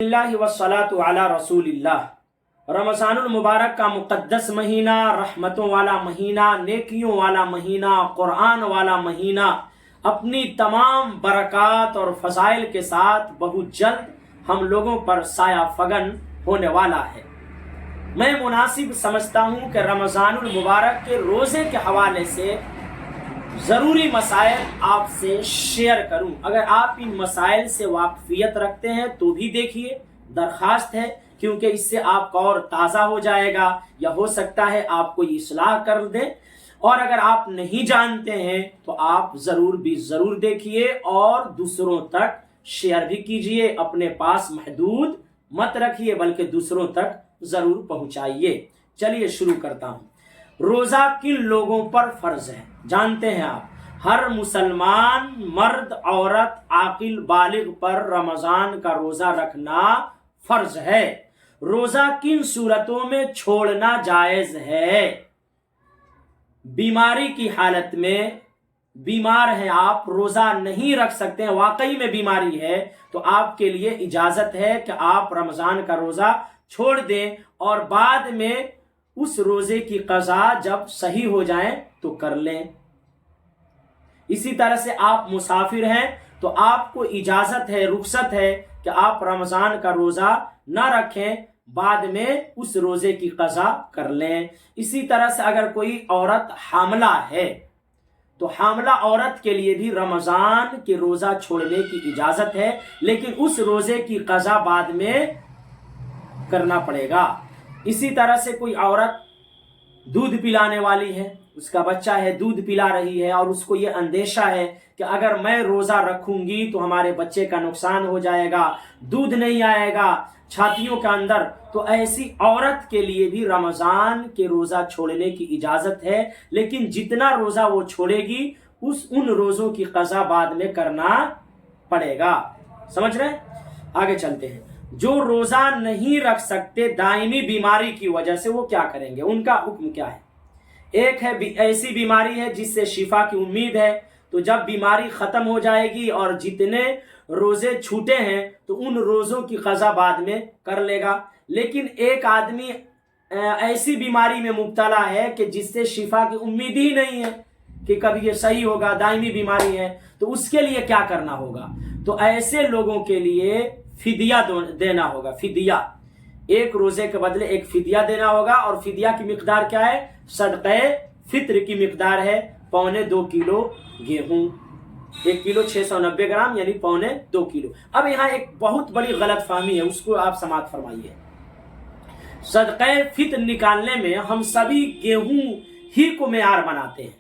اللہ वस्सलातु अला रसूलिल्लाह। रमज़ानुल मुबारक का मुक़द्दस महीना, रहमतों वाला महीना, नेकियों वाला महीना, कुरान वाला महीना अपनी तमाम बरक़ात और फ़ज़ाइल के साथ बहुत जल्द हम लोगों पर साया फगन होने वाला है। मैं मुनासिब समझता हूँ कि रमज़ानुल मुबारक के रोज़े के हवाले से ज़रूरी मसाइल आपसे शेयर करूं। अगर आप इन मसाइल से वाकफियत रखते हैं तो भी देखिए, दरख्वास्त है, क्योंकि इससे आपका और ताज़ा हो जाएगा या हो सकता है आप कोई इस्लाह कर दें। और अगर आप नहीं जानते हैं तो आप ज़रूर देखिए और दूसरों तक शेयर भी कीजिए। अपने पास महदूद मत रखिए बल्कि दूसरों तक ज़रूर पहुँचाइए। चलिए शुरू करता हूँ। रोज़ा किन लोगों पर फ़र्ज़ है जानते हैं आप? हर मुसलमान मर्द, औरत, आकिल, बालिग पर रमज़ान का रोज़ा रखना फ़र्ज़ है। रोज़ा किन सूरतों में छोड़ना जायज़ है? बीमारी की हालत में, बीमार हैं आप, रोज़ा नहीं रख सकते हैं, वाकई में बीमारी है, तो आपके लिए इजाज़त है कि आप रमज़ान का रोज़ा छोड़ दें और बाद में उस रोज़े की क़ज़ा जब सही हो जाए तो कर लें। इसी तरह से आप मुसाफिर हैं तो आपको इजाज़त है, रुख्सत है कि आप रमज़ान का रोज़ा ना रखें, बाद में उस रोज़े की क़ज़ा कर लें। इसी तरह से अगर कोई औरत हामला है तो हामला औरत के लिए भी रमज़ान के रोज़ा छोड़ने की इजाज़त है, लेकिन उस रोज़े की क़ज़ा बाद में करना पड़ेगा। इसी तरह से कोई औरत दूध पिलाने वाली है, उसका बच्चा है, दूध पिला रही है और उसको ये अंदेशा है कि अगर मैं रोज़ा रखूंगी तो हमारे बच्चे का नुकसान हो जाएगा, दूध नहीं आएगा छातियों के अंदर, तो ऐसी औरत के लिए भी रमज़ान के रोज़ा छोड़ने की इजाज़त है, लेकिन जितना रोज़ा वो छोड़ेगी उन रोज़ों की क़ज़ा बाद में करना पड़ेगा। समझ रहे हैं? आगे चलते हैं। जो रोज़ा नहीं रख सकते दायमी बीमारी की वजह से, वो क्या करेंगे? उनका हुक्म क्या है? एक है ऐसी बीमारी है जिससे शिफा की उम्मीद है, तो जब बीमारी ख़त्म हो जाएगी और जितने रोज़े छूटे हैं तो उन रोज़ों की क़ज़ा बाद में कर लेगा। लेकिन एक आदमी ऐसी बीमारी में मुब्तला है कि जिससे शिफा की उम्मीद ही नहीं है कि कभी ये सही होगा, दायमी बीमारी है, तो उसके लिए क्या करना होगा? तो ऐसे लोगों के लिए फिदिया देना होगा। फिदिया, एक रोज़े के बदले एक फिदिया देना होगा। और फिदिया की मिक़दार क्या है? सदक़े फ़ित्र की मिक़दार है 2.25 किलो गेहूँ, 1 किलो 690 ग्राम यानी 2.25 किलो। अब यहाँ एक बहुत बड़ी गलत फहमी है, उसको आप समाप्त फरमाइए। सदक़े फ़ित्र निकालने में हम सभी गेहूँ ही को मेयार बनाते हैं।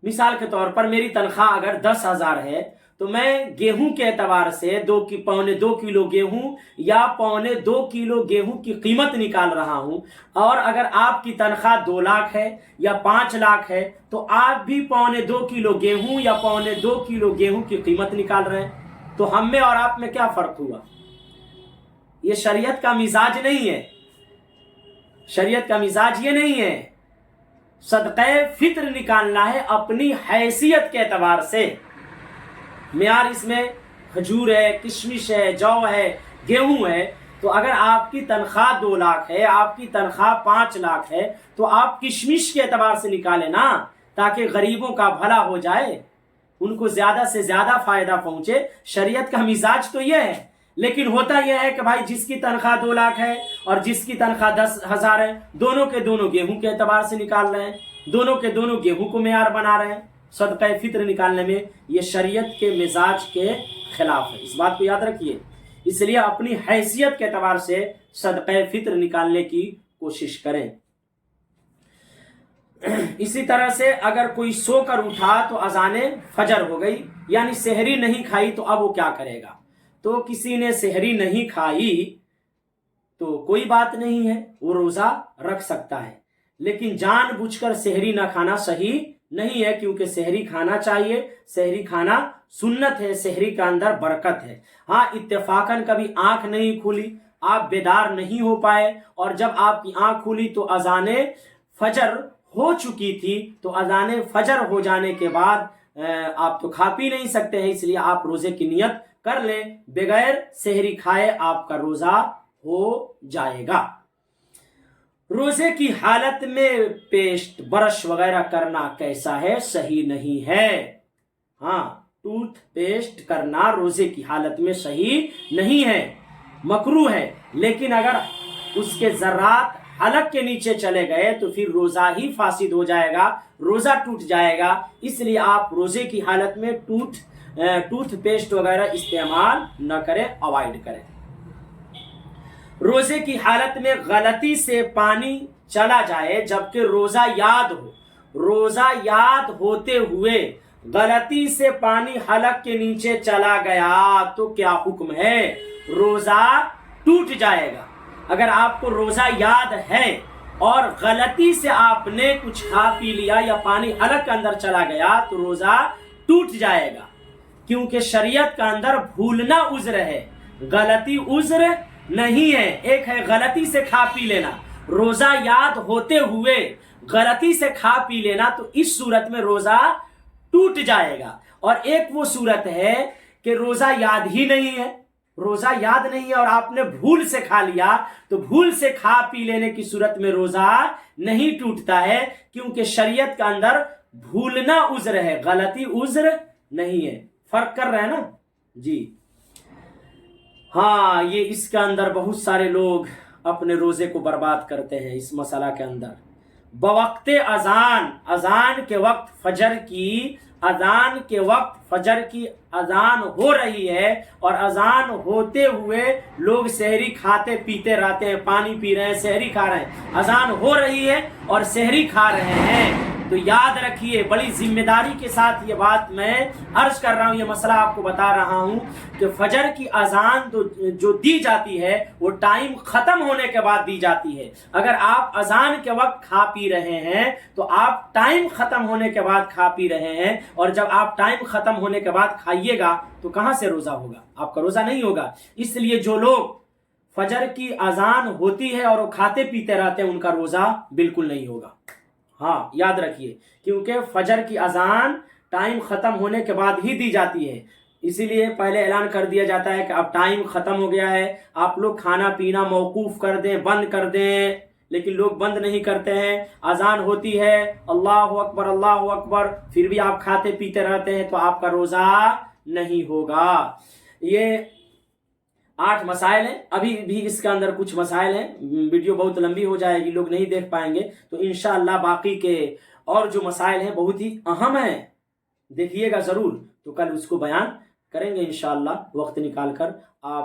मिसाल के तौर पर मेरी तनख्वाह अगर 10,000 है तो मैं गेहूं के एतबार से 2.25 किलो गेहूं या 2.25 किलो गेहूं की कीमत निकाल रहा हूं। और अगर आपकी तनख्वाह 2 लाख है या 5 लाख है तो आप भी 2.25 किलो गेहूं या 2.25 किलो गेहूं की कीमत निकाल रहे हैं। तो हम में और आप में क्या फ़र्क हुआ? ये शरीयत का मिजाज नहीं है। शरीयत का मिजाज ये नहीं है। सदक़े फ़ित्र निकालना है अपनी हैसियत के एतबार से। मेयार इसमें खजूर है, किशमिश है, जौ है, गेहूं है। तो अगर आपकी तनख्वाह 2 लाख है, आपकी तनख्वाह 5 लाख है, तो आप किशमिश के एतबार से निकालें ना, ताकि गरीबों का भला हो जाए, उनको ज़्यादा से ज़्यादा फ़ायदा पहुँचे। शरीयत का मिजाज तो ये है। लेकिन होता यह है कि भाई जिसकी तनख्वाह 2 लाख है और जिसकी तनख्वाह 10,000 है, दोनों के दोनों गेहूं के एतबार से निकाल रहे हैं, दोनों के दोनों गेहूं को मेयार बना रहे हैं। सदक़े फ़ित्र निकालने में ये शरीयत के मिजाज के खिलाफ है, इस बात को याद रखिए। इसलिए अपनी हैसियत के एतबार से सदक़े फ़ित्र निकालने की कोशिश करें। इसी तरह से अगर कोई सोकर उठा तो अज़ाने फजर हो गई, यानी सहरी नहीं खाई, तो अब वो क्या करेगा? तो किसी ने सहरी नहीं खाई तो कोई बात नहीं है, वो रोज़ा रख सकता है, लेकिन जानबूझकर सहरी ना खाना सही नहीं है, क्योंकि सहरी खाना चाहिए। सहरी खाना सुन्नत है, सहरी का अंदर बरकत है। हाँ, इत्तेफाकन कभी आंख नहीं खुली, आप बेदार नहीं हो पाए, और जब आपकी आंख खुली तो अज़ाने फजर हो चुकी थी, तो अज़ाने फजर हो जाने के बाद आप तो खा पी नहीं सकते हैं, इसलिए आप रोज़े की नियत कर लें, बगैर सहरी खाए आपका रोजा हो जाएगा। रोजे की हालत में पेस्ट ब्रश वगैरह करना कैसा है? सही नहीं है। हाँ, टूथ पेस्ट करना रोजे की हालत में सही नहीं है, मकरू है। लेकिन अगर उसके जर्रात हलक के नीचे चले गए तो फिर रोजा ही फासिद हो जाएगा, रोजा टूट जाएगा। इसलिए आप रोजे की हालत में टूथ पेस्ट वगैरह इस्तेमाल न करें, अवॉइड करें। रोजे की हालत में गलती से पानी चला जाए जबकि रोजा याद हो, रोजा याद होते हुए गलती से पानी हलक के नीचे चला गया तो क्या हुक्म है? रोजा टूट जाएगा। अगर आपको रोजा याद है और गलती से आपने कुछ खा पी लिया या पानी हलक के अंदर चला गया तो रोजा टूट जाएगा, क्योंकि शरीयत का अंदर भूलना उज्र है, गलती उज्र नहीं है। एक है गलती से खा पी लेना, रोजा याद होते हुए गलती से खा पी लेना, तो इस सूरत में रोजा टूट जाएगा। और एक वो सूरत है कि रोजा याद ही नहीं है, रोजा याद नहीं है और आपने भूल से खा लिया, तो भूल से खा पी लेने की सूरत में रोजा नहीं टूटता है, क्योंकि शरीयत का अंदर भूलना उज्र है, गलती उज्र नहीं है। फर्क कर रहे हैं ना जी। हाँ, ये इसके अंदर बहुत सारे लोग अपने रोजे को बर्बाद करते हैं इस मसला के अंदर। बवक्ते अजान, अजान के वक्त फजर की, अजान के वक्त फजर की अजान हो रही है और अजान होते हुए लोग सहरी खाते पीते रहते हैं, पानी पी रहे हैं, सहरी खा रहे हैं। अजान हो रही है और सहरी खा रहे हैं, तो याद रखिए, बड़ी जिम्मेदारी के साथ ये बात मैं अर्ज कर रहा हूँ, ये मसला आपको बता रहा हूँ कि फजर की अजान तो जो दी जाती है वो टाइम खत्म होने के बाद दी जाती है। अगर आप अजान के वक्त खा पी रहे हैं तो आप टाइम खत्म होने के बाद खा पी रहे हैं, और जब आप टाइम खत्म होने के बाद खाइएगा तो कहाँ से रोजा होगा? आपका रोजा नहीं होगा। इसलिए जो लोग फजर की अजान होती है और वो खाते पीते रहते हैं, उनका रोजा बिल्कुल नहीं होगा। हाँ, याद रखिए, क्योंकि फजर की अजान टाइम खत्म होने के बाद ही दी जाती है, इसीलिए पहले ऐलान कर दिया जाता है कि अब टाइम खत्म हो गया है, आप लोग खाना पीना मौकूफ कर दें, बंद कर दें। लेकिन लोग बंद नहीं करते हैं, अजान होती है, अल्लाहु अकबर, फिर भी आप खाते पीते रहते हैं, तो आपका रोजा नहीं होगा। ये 8 मसाइल हैं, अभी भी इसके अंदर कुछ मसाइल हैं, वीडियो बहुत लंबी हो जाएगी, लोग नहीं देख पाएंगे, तो इंशाअल्लाह बाकी के और जो मसाइल हैं बहुत ही अहम हैं, देखिएगा ज़रूर, तो कल उसको बयान करेंगे इंशाअल्लाह वक्त निकाल कर। आप